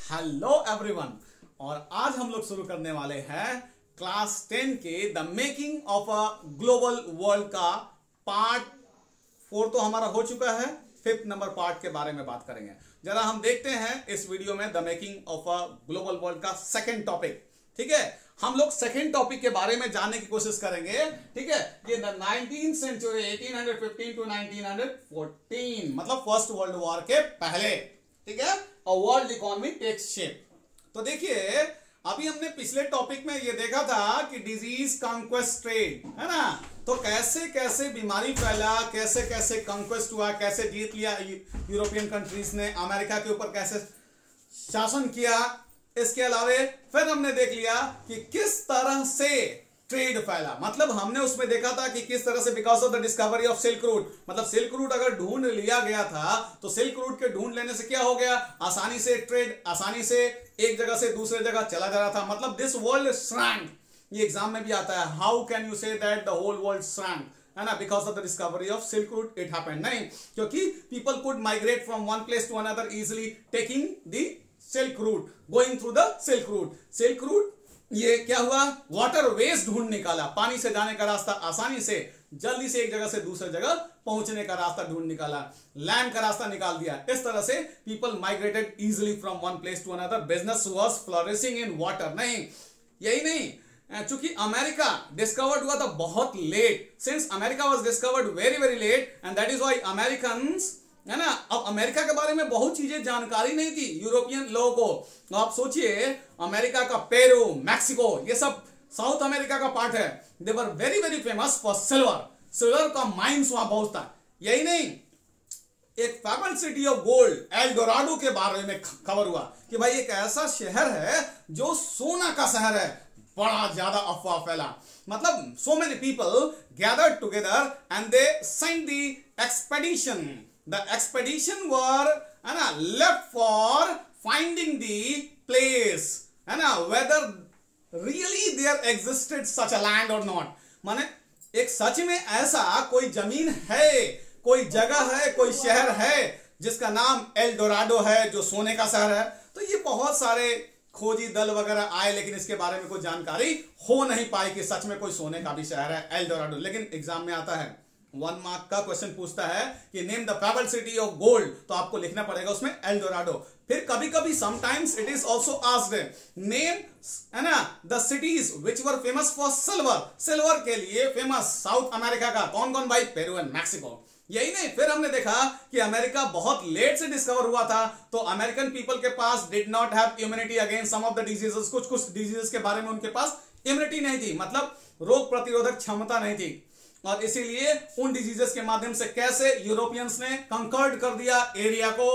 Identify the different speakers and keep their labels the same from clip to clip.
Speaker 1: Hello everyone. और आज हम लोग शुरू करने वाले हैं क्लास 10 के the making of a global world का पार्ट 4 तो हमारा हो चुका है। 5th नंबर पार्ट के बारे में बात करेंगे। जरा हम देखते हैं इस वीडियो में the making of a global world का सेकंड टॉपिक। ठीक है, हम लोग सेकंड टॉपिक के बारे में जानने की कोशिश करेंगे। ठीक है, ये द 19th सेंचुरी 1815 टू 1914 मतलब फर्स्ट वर्ल्ड वॉर के पहले। ठीक है, a world economy takes shape. तो देखिए, अभी हमने पिछले टॉपिक में ये देखा था कि डिजीज कॉन्क्वेस्ट ट्रेड है ना। तो कैसे कैसे बीमारी फैला, कैसे कैसे कॉन्क्वेस्ट हुआ, कैसे जीत लिया यूरोपियन कंट्रीज ने, अमेरिका के ऊपर कैसे शासन किया। इसके अलावा फिर हमने देख लिया कि किस तरह से ट्रेड फैला। मतलब हमने उसमें देखा था कि किस तरह से because of the discovery of silk root, मतलब सिल्क रूट अगर ढूंढ लिया गया था तो सिल्क रूट के ढूंढ लेने से क्या हो गया, आसानी से ट्रेड, आसानी से एक जगह से दूसरे जगह चला जा रहा था। मतलब दिस वर्ल्ड श्रैंक, ये एग्जाम में भी आता है, how can you say that the whole world shrank, है ना, because of the discovery of silk route it happened. नहीं, क्योंकि people could migrate from one place to another easily taking the silk route, going through the silk route. Silk route ये क्या हुआ, water veg ढूंढ निकाला, पानी से जाने का रास्ता आसानी से जल्दी से एक जगह से दूसरे जगह पहुंचने का रास्ता ढूंढ निकाला, लैंड का रास्ता निकाल दिया। इस तरह से people migrated easily from one place to another. Business was flourishing in water. नहीं, यही नहीं, चूंकि अमेरिका डिस्कवर्ड हुआ था बहुत late, since America was discovered very very late and that is why Americans, है ना। अब अमेरिका के बारे में बहुत चीजें जानकारी नहीं थी यूरोपियन लोगों को। तो आप सोचिए, अमेरिका का पेरू, मैक्सिको, ये सब साउथ अमेरिका का पार्ट है। They were very very famous for silver. Silver का माइंस वहां बहुत था। यही नहीं, एक fable city of gold El Dorado के बारे में खबर हुआ कि भाई एक ऐसा शहर है जो सोना का शहर है। बड़ा ज्यादा अफवाह फैला। मतलब so many people gathered together and they sent the expedition. The expedition were left for finding the place, है ना, whether really there existed such a land or not। माने एक सच में ऐसा कोई जमीन है, कोई जगह है, कोई शहर है जिसका नाम एल डोराडो है, जो सोने का शहर है। तो ये बहुत सारे खोजी दल वगैरह आए, लेकिन इसके बारे में कोई जानकारी हो नहीं पाई कि सच में कोई सोने का भी शहर है एल डोराडो। लेकिन एग्जाम में आता है, 1 मार्क का क्वेश्चन पूछता है कि name the fable city of gold, तो आपको लिखना पड़ेगा उसमें एल डोराडो। फिर कभी कभी sometimes it is also asked name, है ना, the cities which were famous for silver. Silver के लिए फेमस साउथ अमेरिका का कौन कौन भाई, पेरू एंड मैक्सिको। यही नहीं, फिर हमने देखा कि अमेरिका बहुत लेट से डिस्कवर हुआ था, तो अमेरिकन पीपल के पास did not have immunity against some of the diseases. कुछ कुछ डिजीजेस के बारे में उनके पास इम्यूनिटी नहीं थी, मतलब रोग प्रतिरोधक क्षमता नहीं थी। और इसीलिए उन डिजीजेस के माध्यम से कैसे यूरोपियंस ने कंकर्ड कर दिया एरिया को,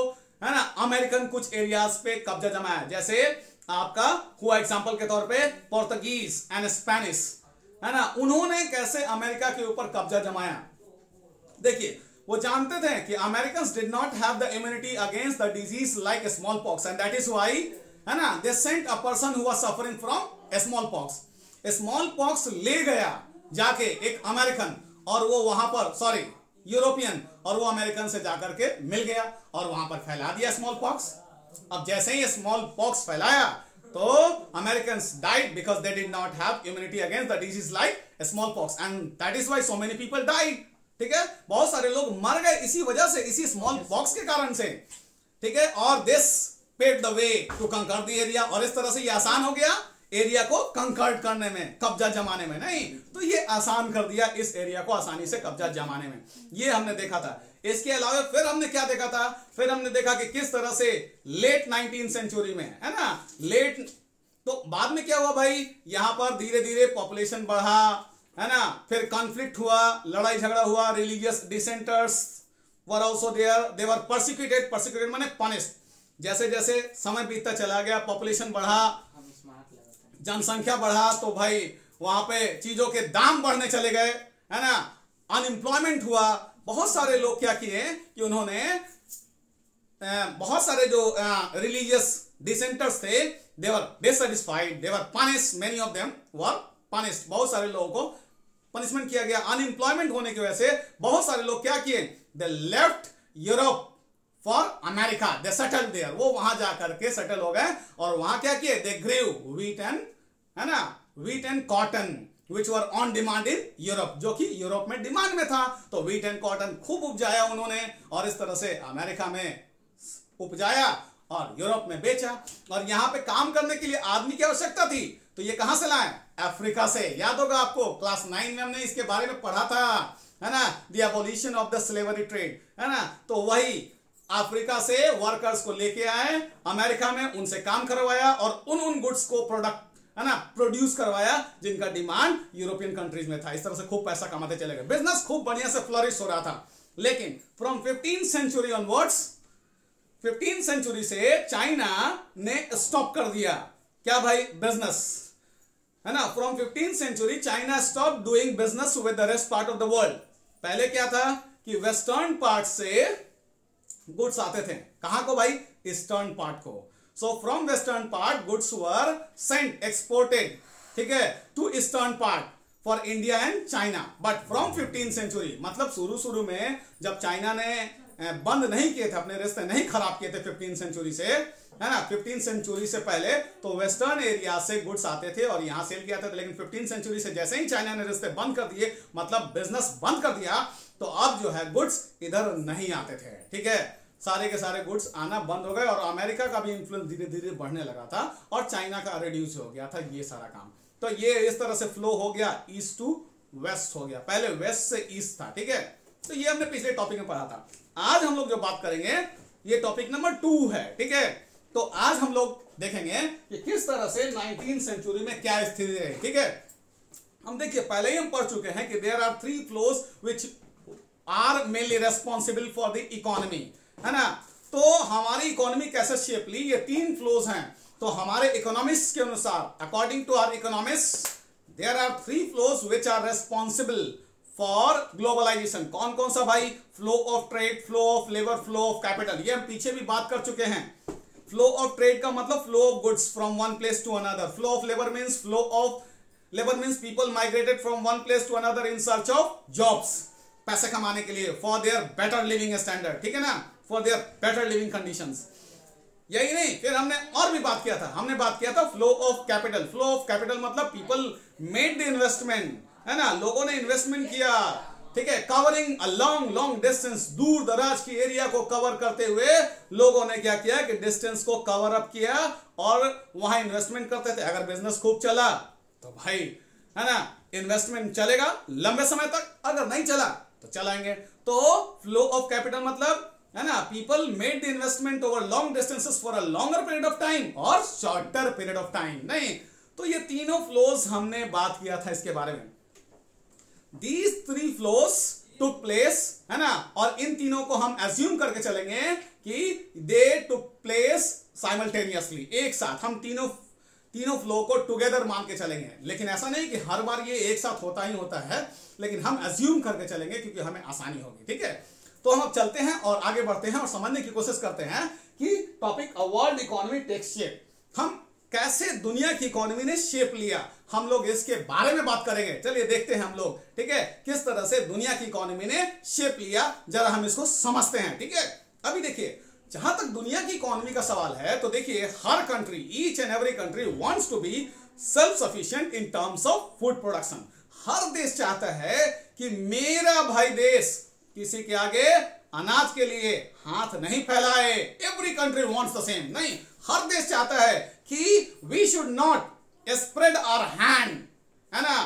Speaker 1: है ना, अमेरिकन कुछ एरियाज पे कब्जा जमाया। जैसे आपका हुआ एग्जांपल के तौर पे पोर्तुगीज एंड स्पेनिश, है ना, उन्होंने कैसे अमेरिका के ऊपर कब्जा जमाया। देखिए, वो जानते थे कि Americans did not have the immunity against the disease like small pox and that is why, है ना, they sent a person who was suffering from small pox. Small pox ले गया जाके एक अमेरिकन, और वो वहां पर यूरोपियन, और वो अमेरिकन से जाकर के मिल गया और वहां पर फैला दिया स्मॉल पॉक्स। अब जैसे ही स्मॉल पॉक्स फैलाया तो Americans died because they did not have immunity against the disease like small pox and that is why so many people died. ठीक है, बहुत सारे लोग मर गए इसी वजह से, इसी स्मॉल पॉक्स के कारण से। ठीक है, और this paved the way to conquer the area, और इस तरह से ये आसान हो गया एरिया को कंकर्ड करने में, कब्जा जमाने में। नहीं, तो ये आसान कर दिया इस एरिया को आसानी से कब्जा जमाने में। ये हमने देखा था। इसके अलावा फिर हमने क्या देखा था, फिर हमने देखा कि किस तरह से लेट 19th सेंचुरी में, है ना, लेट, तो बाद में क्या हुआ भाई, यहां पर धीरे धीरे पॉपुलेशन बढ़ा, है ना, फिर कॉन्फ्लिक्ट हुआ, लड़ाई झगड़ा हुआ, religious dissenters were also there, they were persecuted. Persecuted माने पनिश्ड। जैसे जैसे समय बीतता चला गया, पॉपुलेशन बढ़ा, जनसंख्या बढ़ा, तो भाई वहां पे चीजों के दाम बढ़ने चले गए, है ना, अनएम्प्लॉयमेंट हुआ। बहुत सारे लोग क्या किए कि उन्होंने बहुत सारे जो रिलीजियस डिसेंटर्स थे, they were dissatisfied, they were punished, many of them were punished. बहुत सारे लोगों को पनिशमेंट किया गया। अनएम्प्लॉयमेंट होने की वजह से बहुत सारे लोग क्या किए, they left Europe for America, they settle there, वो वहां जाकर के सेटल हो गए और वहां क्या किए, दे ग्रीव व्हीट एंड, है ना, wheat and cotton which were on demand in Europe, जो कि यूरोप में डिमांड में था। तो व्हीट एंड कॉटन खूब उपजाया उन्होंने और इस तरह से अमेरिका में उपजाया और यूरोप में बेचा। और यहां पे काम करने के लिए आदमी की आवश्यकता थी, तो ये कहां से लाए, अफ्रीका से। याद होगा आपको क्लास 9 में हमने इसके बारे में पढ़ा था, है ना, the abolition of the slavery trade, है ना। तो वही अफ्रीका से वर्कर्स को लेके आए अमेरिका में, उनसे काम करवाया और उन गुड्स को प्रोडक्ट, है ना, प्रोड्यूस करवाया जिनका डिमांड यूरोपियन कंट्रीज में था। इस तरह से खूब पैसा कमाते चले गए, बिजनेस खूब बढ़िया से फ्लरिश हो रहा था। लेकिन from 15th century onwards, 15th century से चाइना ने स्टॉप कर दिया क्या भाई, बिजनेस, है ना। From 15th century China stop doing business with the rest part of the world. पहले क्या था कि वेस्टर्न पार्ट से गुड्स आते थे, कहां को भाई, ईस्टर्न पार्ट को। So from western part goods were sent, exported, ठीक है, to eastern part for India and China. But from 15th century, मतलब शुरू में जब चाइना ने बंद नहीं किए थे, अपने रिश्ते नहीं खराब किए थे 15th सेंचुरी से, है ना, 15th सेंचुरी से पहले तो वेस्टर्न एरिया से गुड्स आते थे और यहां सेल किया था। लेकिन 15th सेंचुरी से जैसे ही चाइना ने रिश्ते बंद कर दिए, मतलब बिजनेस बंद कर दिया, तो अब जो है गुड्स इधर नहीं आते थे, ठीक है, सारे के सारे गुड्स आना बंद हो गए और अमेरिका का भी इंफ्लुएंस धीरे धीरे बढ़ने लगा था और चाइना का रिड्यूस हो गया था, ये सारा काम। तो ये इस तरह से फ्लो हो गया, ईस्ट टू वेस्ट हो गया, पहले वेस्ट से ईस्ट था, ठीक है। तो ये हमने पिछले टॉपिक में पढ़ा था। आज हम लोग जो बात करेंगे ये टॉपिक नंबर 2 है, ठीक है। तो आज हम लोग देखेंगे कि किस तरह से 19th सेंचुरी में क्या स्थिति रही, ठीक है। हम देखिए पहले ही हम पढ़ चुके हैं कि there are 3 flows which are mainly responsible for the economy, है ना। तो हमारी इकोनॉमी कैसे शेप ली, ये 3 फ्लोज हैं। तो हमारे इकोनॉमिस्ट के अनुसार, according to our economist, there are 3 flows which are responsible for globalisation. कौन कौन सा भाई, flow of trade, flow of labour, flow of capital. ये हम पीछे भी बात कर चुके हैं। फ्लो ऑफ ट्रेड का मतलब flow of goods from one place to another. Flow of labour means people migrated from one place to another in search of jobs, पैसे कमाने के लिए, for their better living standard, ठीक है ना, for their better living conditions. यही नहीं, फिर हमने और भी बात किया था, हमने बात किया था flow of capital. Flow of capital मतलब पीपल मेड द इन्वेस्टमेंट, है ना, लोगों ने इन्वेस्टमेंट किया, ठीक है, कवरिंग अ लॉन्ग डिस्टेंस, दूर दराज की एरिया को कवर करते हुए लोगों ने क्या किया कि डिस्टेंस को कवर अप किया और वहां इन्वेस्टमेंट करते थे। अगर बिजनेस खूब चला तो भाई, है ना, इन्वेस्टमेंट चलेगा लंबे समय तक, अगर नहीं चला तो चलाएंगे। तो फ्लो ऑफ कैपिटल मतलब, है ना, people made the investment over long distances for a longer period of time और शॉर्टर पीरियड ऑफ टाइम। नहीं, तो ये तीनों फ्लोज हमने बात किया था इसके बारे में। These 3 flows took place, है ना, और इन तीनों को हम assume करके चलेंगे कि they took place simultaneously, एक साथ। हम तीनों फ्लो को टुगेदर मान के चलेंगे। लेकिन ऐसा नहीं कि हर बार ये एक साथ होता ही होता है, लेकिन हम assume करके चलेंगे क्योंकि हमें आसानी होगी, ठीक है। तो हम अब चलते हैं और आगे बढ़ते हैं और समझने की कोशिश करते हैं कि topic a world economy takes shape, हम कैसे दुनिया की इकोनॉमी ने शेप लिया, हम लोग इसके बारे में बात करेंगे। चलिए देखते हैं हम लोग, ठीक है, किस तरह से दुनिया की इकोनॉमी ने शेप लिया, जरा हम इसको समझते हैं, ठीक है। अभी देखिए, जहां तक दुनिया की इकोनॉमी का सवाल है, तो देखिए हर country, each and every country wants to be self sufficient in terms of food production. हर देश चाहता है कि मेरा भाई देश किसी के आगे अनाज के लिए हाथ नहीं फैलाए। Every country wants the same. नहीं, हर देश चाहता है कि we should not spread our hand, है ना,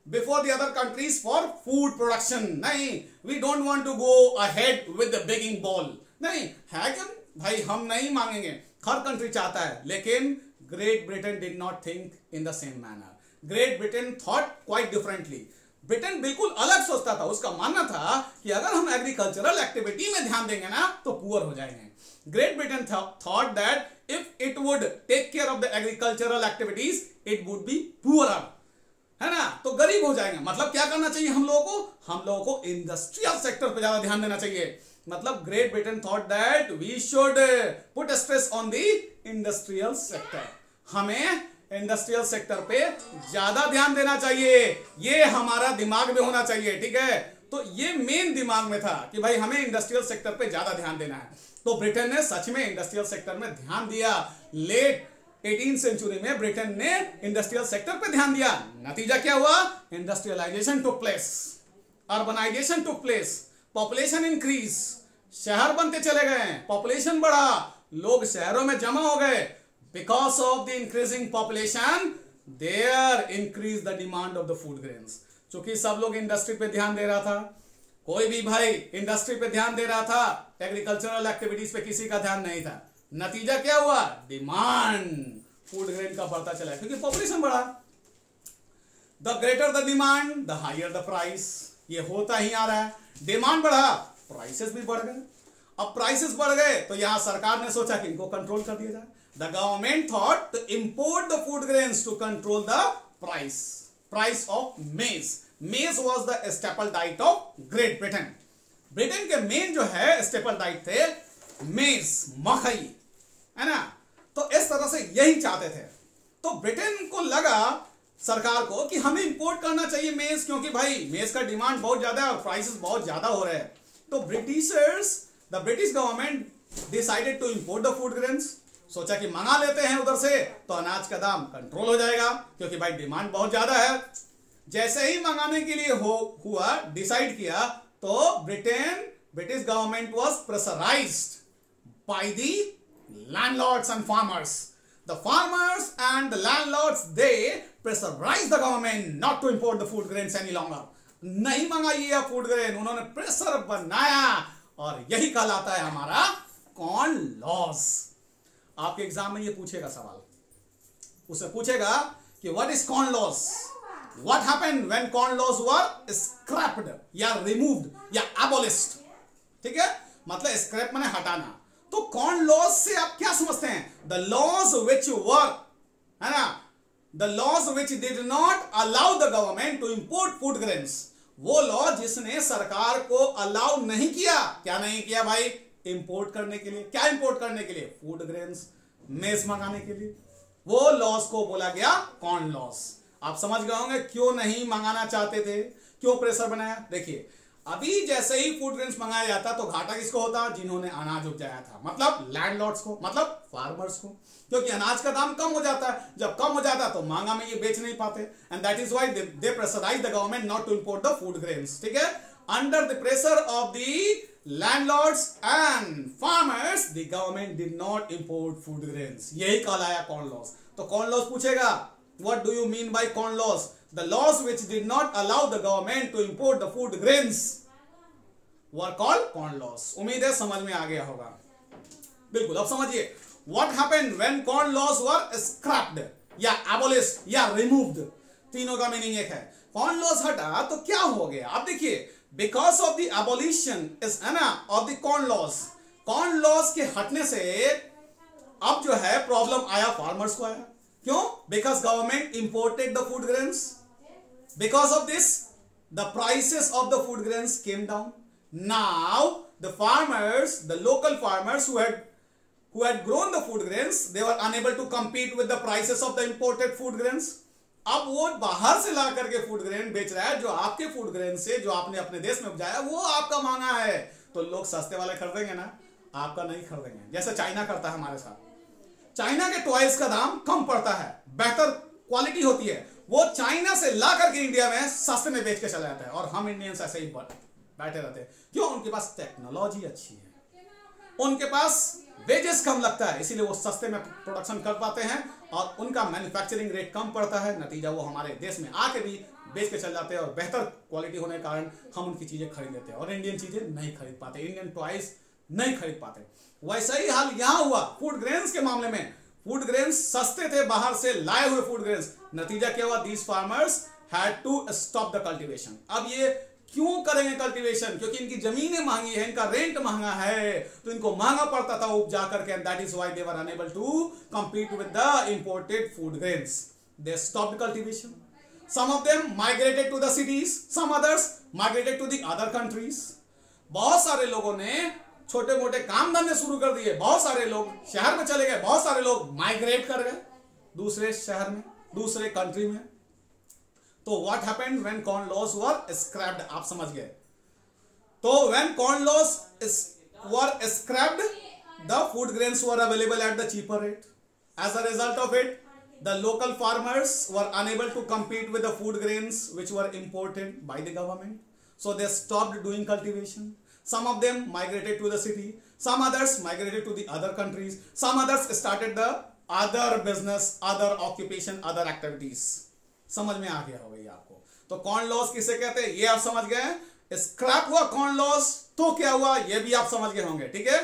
Speaker 1: before the other countries for food production. नहीं, we don't want to go ahead with the begging bowl. नहीं है कि भाई हम नहीं मांगेंगे, हर कंट्री चाहता है। लेकिन great Britain did not think in the same manner. Great Britain thought quite differently. Britain बिल्कुल अलग सोचता था। उसका मानना था कि अगर हम एग्रीकल्चरल एक्टिविटी में ध्यान देंगे ना तो पुअर हो जाएंगे। Great Britain thought that if it would take care of the agricultural activities it would be poorer, है ना, तो गरीब हो जाएंगे। मतलब क्या करना चाहिए हम लोगों को? हम लोगों को इंडस्ट्रियल सेक्टर पर ज्यादा ध्यान देना चाहिए। मतलब great Britain thought that we should put stress on the industrial sector. हमें इंडस्ट्रियल सेक्टर पे ज्यादा ध्यान देना चाहिए। ये हमारा दिमाग में होना चाहिए, ठीक है। तो ये मेन दिमाग में था कि भाई हमें इंडस्ट्रियल सेक्टर पे ज्यादा ध्यान देना है। तो ब्रिटेन ने सच में इंडस्ट्रियल सेक्टर में ध्यान दिया। लेट 18th सेंचुरी में ब्रिटेन ने इंडस्ट्रियल सेक्टर पे ध्यान दिया। नतीजा क्या हुआ? Industrialization took place, urbanization took place, population increase, शहर बनते चले गए, पॉपुलेशन बढ़ा, लोग शहरों में जमा हो गए। Because of the increasing population there increase the demand of the food grains. चूंकि सब लोग इंडस्ट्री पे ध्यान दे रहा था, कोई भी भाई इंडस्ट्री पे ध्यान दे रहा था, एग्रीकल्चरल एक्टिविटीज पे किसी का ध्यान नहीं था। नतीजा क्या हुआ? डिमांड फूड ग्रेन का बढ़ता चला, क्योंकि पॉपुलेशन बढ़ा। The greater the demand the higher the price. ये होता ही आ रहा है, डिमांड बढ़ा, प्राइसेस भी बढ़ गए। अब प्राइसेस बढ़ गए तो यहां सरकार ने सोचा कि इनको कंट्रोल कर दिया जाए। The government thought to import the food grains to control the price of maize. Maize was the staple diet of Great Britain. Britain के मेन जो है स्टेपल डाइट थे मेज, मकई, है ना। तो इस तरह से यही चाहते थे। तो ब्रिटेन को लगा सरकार को कि हमें इंपोर्ट करना चाहिए मेज, क्योंकि भाई मेज का डिमांड बहुत ज्यादा है और प्राइसेस बहुत ज्यादा हो रहे हैं। तो the British government decided to import the food grains. सोचा कि मंगा लेते हैं उधर से तो अनाज का दाम कंट्रोल हो जाएगा, क्योंकि भाई डिमांड बहुत ज्यादा है। जैसे ही मंगाने के लिए हुआ डिसाइड किया, तो British government was pressurized by the landlords and farmers. The farmers and the landlords they pressurized the government not to import the food grains any longer. नहीं मंगाइए फूड ग्रेन, उन्होंने प्रेशर बनाया और यही कहलाता है हमारा कॉर्न लॉस। आपके एग्जाम में ये पूछेगा सवाल, उसे पूछेगा कि what is corn loss, what happened when corn loss were scraped या रिमूव्ड या एबोलिश्ड। ठीक है, मतलब स्क्रैप माने हटाना। तो कॉर्न लॉस से आप क्या समझते हैं? द लॉज विच वर, है ना, the laws which did not allow the government to import food grains. वो लॉ जिसने सरकार को अलाउ नहीं किया। क्या नहीं किया भाई? इंपोर्ट करने के लिए। क्या इंपोर्ट करने के लिए? फूड ग्रेन्स, मेज मंगाने के लिए। वो लॉस को बोला गया कॉर्न लॉस। आप समझ गए होंगे क्यों नहीं मंगाना चाहते थे, क्यों प्रेशर बनाया। देखिए, अभी जैसे ही फूड ग्रेन्स मंगाया जाता तो घाटा किसको होता? जिन्होंने अनाज उपजाया था, मतलब लैंडलॉर्ड्स को, मतलब फार्मर्स को, क्योंकि अनाज का दाम कम हो जाता है। जब कम हो जाता है तो महंगा में ये बेच नहीं पाते। And that is why they pressurize the government not to import the food grains. ठीक है, under the pressure of the landlords and farmers the government did not import food grains. यही कहलाया कॉर्न लॉस। तो corn laws पूछेगा, what do you mean by corn laws? The laws which did not allow the government to import the food grains were called corn laws. उम्मीद है समझ में आ गया होगा। बिल्कुल, अब समझिए what happened when corn laws were scrapped या abolished या removed। तीनों का मीनिंग एक है। corn laws हटा तो क्या हो गया? आप देखिए, because of the abolition is of the corn laws के हटने से अब जो है प्रॉब्लम आया फार्मर्स को आया। क्यों? Because government imported the food grains. Because of this, the prices of the food grains came down. Now, the farmers, the local farmers who had grown the food grains, they were unable to compete with the prices of the imported food grains. अब वो बाहर से ला करके food grain बेच रहा है, जो आपके फूड ग्रेन से जो आपने अपने देश में उपजाया वो आपका महंगा है। तो लोग सस्ते वाले खरीदेंगे ना, आपका नहीं खरीदेंगे। जैसे चाइना करता है हमारे साथ। चाइना के टॉयज का दाम कम पड़ता है, बेहतर क्वालिटी होती है, वो चाइना से ला करके इंडिया में सस्ते में बेच के चला जाता है, और हम इंडियंस ऐसे ही बैठे रहते हैं। क्यों? उनके पास टेक्नोलॉजी अच्छी है, उनके पास वेजेस कम लगता है, इसीलिए वो सस्ते में प्रोडक्शन कर पाते हैं और उनका मैन्युफैक्चरिंग रेट कम पड़ता है। नतीजा वो हमारे देश में आके भी बेच के चल जाते हैं और बेहतर क्वालिटी होने के कारण हम उनकी चीजें खरीद लेते हैं और इंडियन चीजें नहीं खरीद पाते, इंडियन टॉयज नहीं खरीद पाते। वैसा ही हाल यहां हुआ फूड ग्रेन्स के मामले में। फूड ग्रेन्स सस्ते थे बाहर से लाए हुए फूड ग्रेन्स। नतीजा क्या हुआ? These farmers had to stop the cultivation. अब ये क्यों करेंगे कल्टीवेशन? क्योंकि इनकी जमीनें महंगी है, इनका रेंट महंगा है, तो इनको महंगा पड़ता था उपजा करके। And that is why they were unable to compete with the imported food grains. They stopped cultivation. Some of them migrated to the cities, some others migrated to the other countries. बहुत सारे लोगों ने छोटे मोटे काम धंधे शुरू कर दिए, बहुत सारे लोग शहर में चले गए, बहुत सारे लोग माइग्रेट कर गए दूसरे शहर में, दूसरे कंट्री में। तो what happened when corn laws were scrapped? आप समझ गए। तो when corn laws were scrapped the food grains were available at the cheaper rate. As a result of it, the local farmers were unable to compete with the food grains which were imported by the government. So they stopped doing cultivation. Some of them migrated to the city. Some others migrated to the other countries. Some others started the other business, other occupation, other activities. समझ में आ गया होगा ये आपको। तो corn loss किसे कहते हैं ये आप समझ गए। स्क्रैप हुआ कॉर्न लॉस तो क्या हुआ ये भी आप समझ गए होंगे, ठीक है।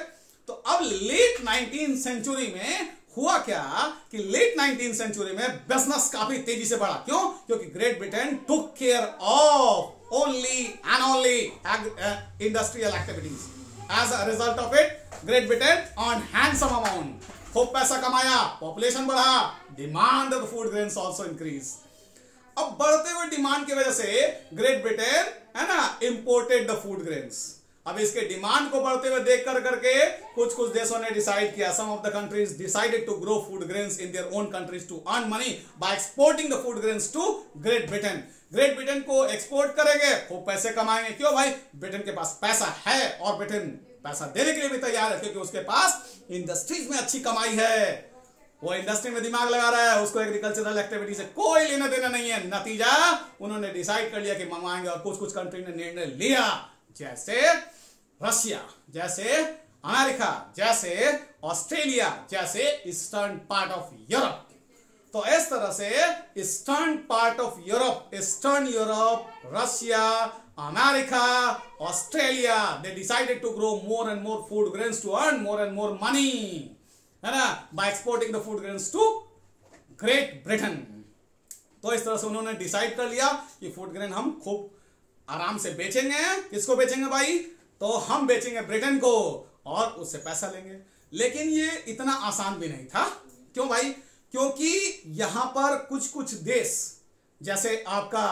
Speaker 1: तो अब लेट 19th सेंचुरी में हुआ क्या कि लेट 19th सेंचुरी में बिजनेस काफी तेजी से बढ़ा। क्यों? क्योंकि great Britain took care of only and only industrial activities. As a result of it great Britain on handsome amount, खूब पैसा कमाया, पॉपुलेशन बढ़ा, demand of food grains also increase. अब बढ़ते हुए डिमांड की वजह से ग्रेट ब्रिटेन है ना इंपोर्टेड द फूड ग्रेन्स। अब इसके डिमांड को बढ़ते हुए देख कर करके कुछ देशों ने डिसाइड किया, some of the countries decided to grow food grains in their own countries to earn money by exporting the food grains to great Britain. Great Britain को एक्सपोर्ट करेंगे, खूब पैसे कमाएंगे। क्यों भाई? ब्रिटेन के पास पैसा है और ब्रिटेन पैसा देने के लिए भी तैयार है क्योंकि उसके पास इंडस्ट्रीज में अच्छी कमाई है। वो इंडस्ट्री में दिमाग लगा रहा है, उसको एग्रीकल्चरल एक्टिविटी से कोई लेना देना नहीं है। नतीजा उन्होंने डिसाइड कर लिया कि मंगवाएंगे और कुछ कंट्री ने निर्णय लिया, जैसे रशिया, जैसे अमेरिका, जैसे ऑस्ट्रेलिया, जैसे ईस्टर्न पार्ट ऑफ यूरोप। तो इस तरह से eastern part of Europe, eastern Europe, Russia, America, Australia, they decided to grow more and more food grains to earn more and more money, है ना, by exporting the food grains to great Britain. तो इस तरह से उन्होंने decide कर लिया कि फूड ग्रेन हम खूब आराम से बेचेंगे। किसको बेचेंगे भाई? तो हम बेचेंगे ब्रिटेन को और उससे पैसा लेंगे। लेकिन ये इतना आसान भी नहीं था। क्यों भाई? क्योंकि यहां पर कुछ देश जैसे आपका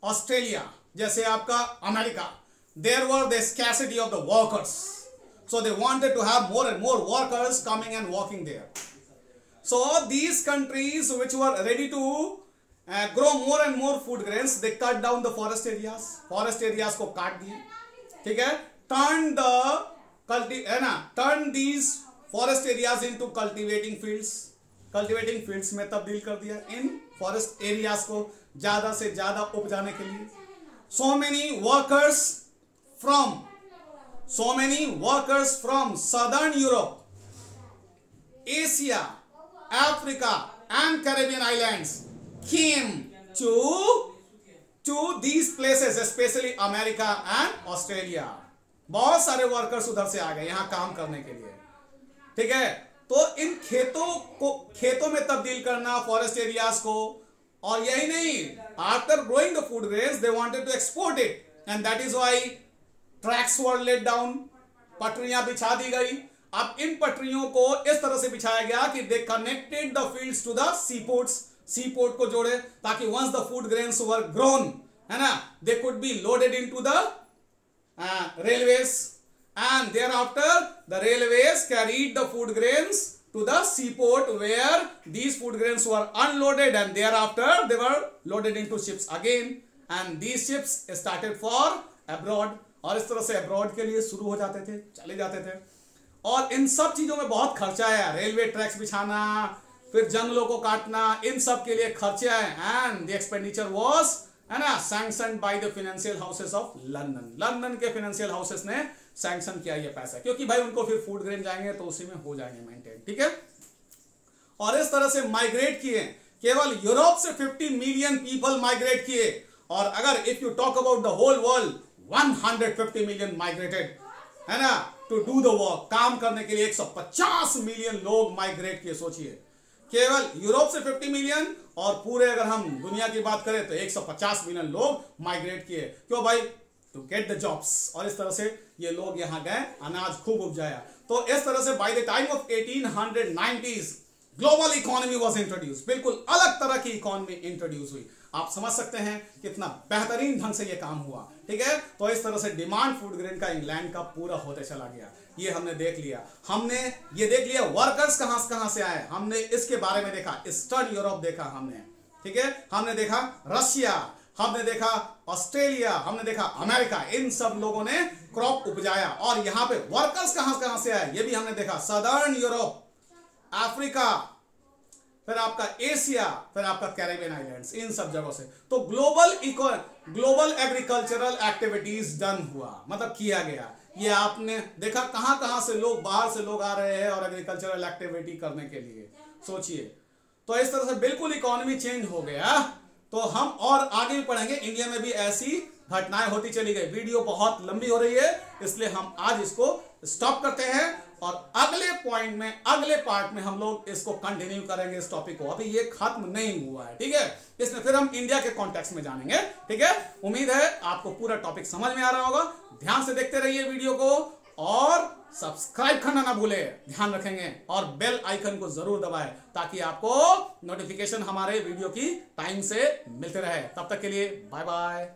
Speaker 1: ऑस्ट्रेलिया, जैसे आपका America, there were the scarcity of the workers, so they wanted to have more and more workers coming and working there. So these countries which were ready to grow more and more food grains, they cut down the forest areas, forest areas को काट दिए, ठीक है। turn these forest areas into cultivating fields, cultivating fields में तब्दील कर दिया इन forest areas को ज्यादा से ज्यादा उपजाने के लिए। so many workers from southern Europe, Asia, Africa and Caribbean islands came to these places, especially America and Australia. बहुत सारे वर्कर्स उधर से आ गए यहाँ काम करने के लिए, ठीक है। तो इन खेतों में तब्दील करना फॉरेस्ट एरियाज को, और यही नहीं, after growing the food grains they wanted to export it and that is why tracks were laid down, पटरियां बिछा दी गई। अब इन पटरियों को इस तरह से बिछाया गया कि they connected the fields to the seaports, seaport को जोड़े ताकि once the food grains were grown, है ना, they could be loaded into the railways and thereafter the railways carried the food grains to the seaport where these food grains were unloaded and thereafter they were loaded into ships again and these ships started for abroad। और इस तरह से abroad के लिए शुरू हो जाते थे, चले जाते थे। और इन सब चीजों में बहुत खर्चा है, रेलवे ट्रैक्स बिछाना, फिर जंगलों को काटना, इन सब के लिए खर्चे हैं। एंड द एक्सपेंडिचर वाज, है ना, sanctioned by the financial houses of London. London के फाइनेंशियल हाउसेस ने सैंक्शन किया ये पैसा, क्योंकि भाई उनको फिर फूड ग्रेन जाएंगे तो उसी में हो जाएंगे मेंटेन, ठीक है। और इस तरह से माइग्रेट किए, केवल यूरोप से 50 मिलियन पीपल माइग्रेट किए। और अगर if you talk about the whole world, 150 million migrated, है ना, टू डू द वर्क, काम करने के लिए 150 मिलियन लोग माइग्रेट किए। सोचिए, केवल यूरोप से 50 मिलियन और पूरे अगर हम दुनिया की बात करें तो 150 मिलियन लोग माइग्रेट किए। क्यों भाई? To get the jobs. और इस तरह से ये लोग यहां गए, अनाज खूब उपजाया। तो इस तरह से by the time of 1890s global economy was introduce, बिल्कुल अलग तरह की इकोनॉमी इंट्रोड्यूस हुई। आप समझ सकते हैं कितना बेहतरीन ढंग से ये काम हुआ, ठीक है। तो इस तरह से डिमांड फूड ग्रेन का इंग्लैंड का पूरा होते चला गया। ये हमने देख लिया, हमने ये देख लिया वर्कर्स कहां से आए, हमने इसके बारे में देखा, ईस्टर्न यूरोप देखा हमने, ठीक है। हमने देखा रशिया, हमने देखा ऑस्ट्रेलिया, हमने देखा अमेरिका, इन सब लोगों ने क्रॉप उपजाया। और यहां पे वर्कर्स कहां कहां से आए ये भी हमने देखा, सदर्न यूरोप, अफ्रीका, फिर आपका एशिया, फिर आपका कैरेबियन आइलैंड्स, इन सब जगहों से। तो ग्लोबल एग्रीकल्चरल एक्टिविटीज डन हुआ, मतलब किया गया। ये आपने देखा कहां कहां से लोग, बाहर से लोग आ रहे हैं और एग्रीकल्चरल एक्टिविटी करने के लिए, सोचिए। तो इस तरह से बिल्कुल इकोनॉमी चेंज हो गया। तो हम और आगे भी पढ़ेंगे, इंडिया में भी ऐसी घटनाएं होती चली गई। वीडियो बहुत लंबी हो रही है, इसलिए हम आज इसको स्टॉप करते हैं और अगले पॉइंट में, अगले पार्ट में हम लोग इसको कंटिन्यू करेंगे इस टॉपिक को। अभी ये खत्म नहीं हुआ है, ठीक है। इसमें फिर हम इंडिया के कॉन्टेक्स्ट में जानेंगे, ठीक है। उम्मीद है आपको पूरा टॉपिक समझ में आ रहा होगा। ध्यान से देखते रहिए वीडियो को और सब्सक्राइब करना ना भूले, ध्यान रखेंगे। और बेल आइकन को जरूर दबाएं ताकि आपको नोटिफिकेशन हमारे वीडियो की टाइम से मिलते रहे। तब तक के लिए बाय बाय।